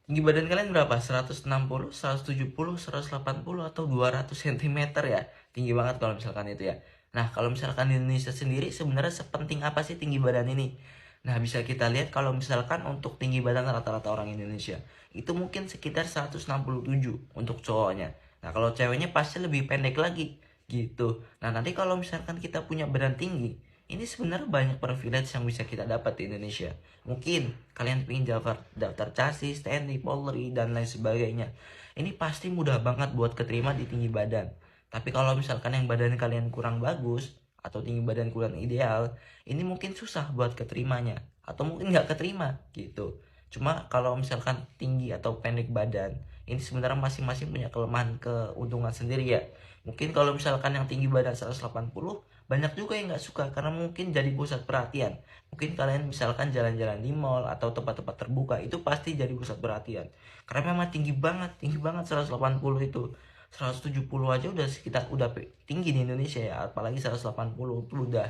Tinggi badan kalian berapa? 160, 170, 180 atau 200 cm ya? Tinggi banget kalau misalkan itu ya. Nah, kalau misalkan di Indonesia sendiri sebenarnya sepenting apa sih tinggi badan ini? Nah, bisa kita lihat kalau misalkan untuk tinggi badan rata-rata orang Indonesia itu mungkin sekitar 167 untuk cowoknya. Nah, kalau ceweknya pasti lebih pendek lagi gitu. Nah, nanti kalau misalkan kita punya badan tinggi, ini sebenarnya banyak privilege yang bisa kita dapat di Indonesia. Mungkin kalian pengen daftar CASIS, TNI, Polri, dan lain sebagainya. Ini pasti mudah banget buat keterima di tinggi badan. Tapi kalau misalkan yang badan kalian kurang bagus, atau tinggi badan kurang ideal, ini mungkin susah buat keterimanya. Atau mungkin nggak keterima gitu. Cuma kalau misalkan tinggi atau pendek badan, ini sebenarnya masing-masing punya kelemahan keuntungan sendiri ya. Mungkin kalau misalkan yang tinggi badan 180, banyak juga yang nggak suka karena mungkin jadi pusat perhatian. Mungkin kalian misalkan jalan-jalan di mall atau tempat-tempat terbuka itu pasti jadi pusat perhatian. Karena memang tinggi banget 180 itu. 170 aja udah sekitar udah tinggi di Indonesia ya, apalagi 180 itu udah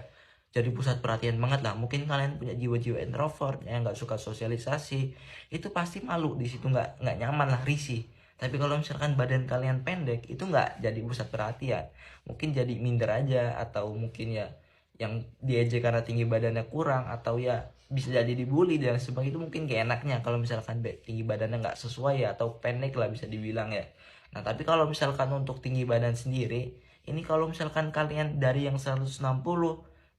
jadi pusat perhatian banget lah. Mungkin kalian punya jiwa-jiwa introvert yang nggak suka sosialisasi, itu pasti malu di situ, nggak nyaman lah, risih. Tapi kalau misalkan badan kalian pendek itu nggak jadi pusat perhatian, mungkin jadi minder aja, atau mungkin ya yang diejek karena tinggi badannya kurang, atau ya bisa jadi dibully dan sebagainya. Itu mungkin gak enaknya kalau misalkan tinggi badannya nggak sesuai ya, atau pendek lah bisa dibilang ya. Nah, tapi kalau misalkan untuk tinggi badan sendiri, ini kalau misalkan kalian dari yang 160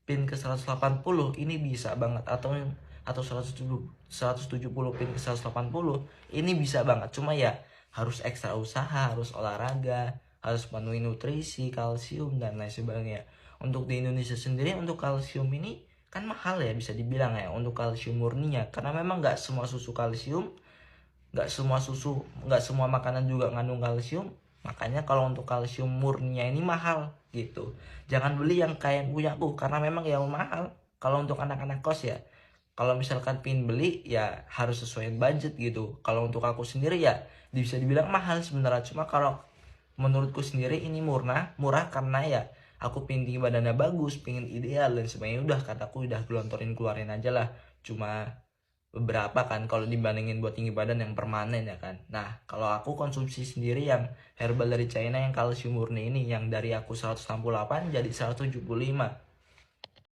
pin ke 180 ini bisa banget, atau 170 pin ke 180 ini bisa banget. Cuma ya harus ekstra usaha, harus olahraga, harus penuhi nutrisi, kalsium dan lain sebagainya. Untuk di Indonesia sendiri untuk kalsium ini kan mahal ya, bisa dibilang ya, untuk kalsium murninya, karena memang nggak semua susu kalsium, nggak semua makanan juga mengandung kalsium. Makanya kalau untuk kalsium murninya ini mahal gitu. Jangan beli yang kayak punya aku karena memang ya mahal. Kalau untuk anak-anak kos ya, kalau misalkan pin beli ya harus sesuai budget gitu. Kalau untuk aku sendiri ya bisa dibilang mahal sebenarnya. Cuma kalau menurutku sendiri ini murah karena ya aku pin tinggi badannya bagus, pingin ideal dan sebagainya. Udah kataku udah gelontorin keluarin aja lah. Cuma beberapa kan kalau dibandingin buat tinggi badan yang permanen ya kan. Nah, kalau aku konsumsi sendiri yang herbal dari China yang kalsium murni ini, yang dari aku 168 jadi 175.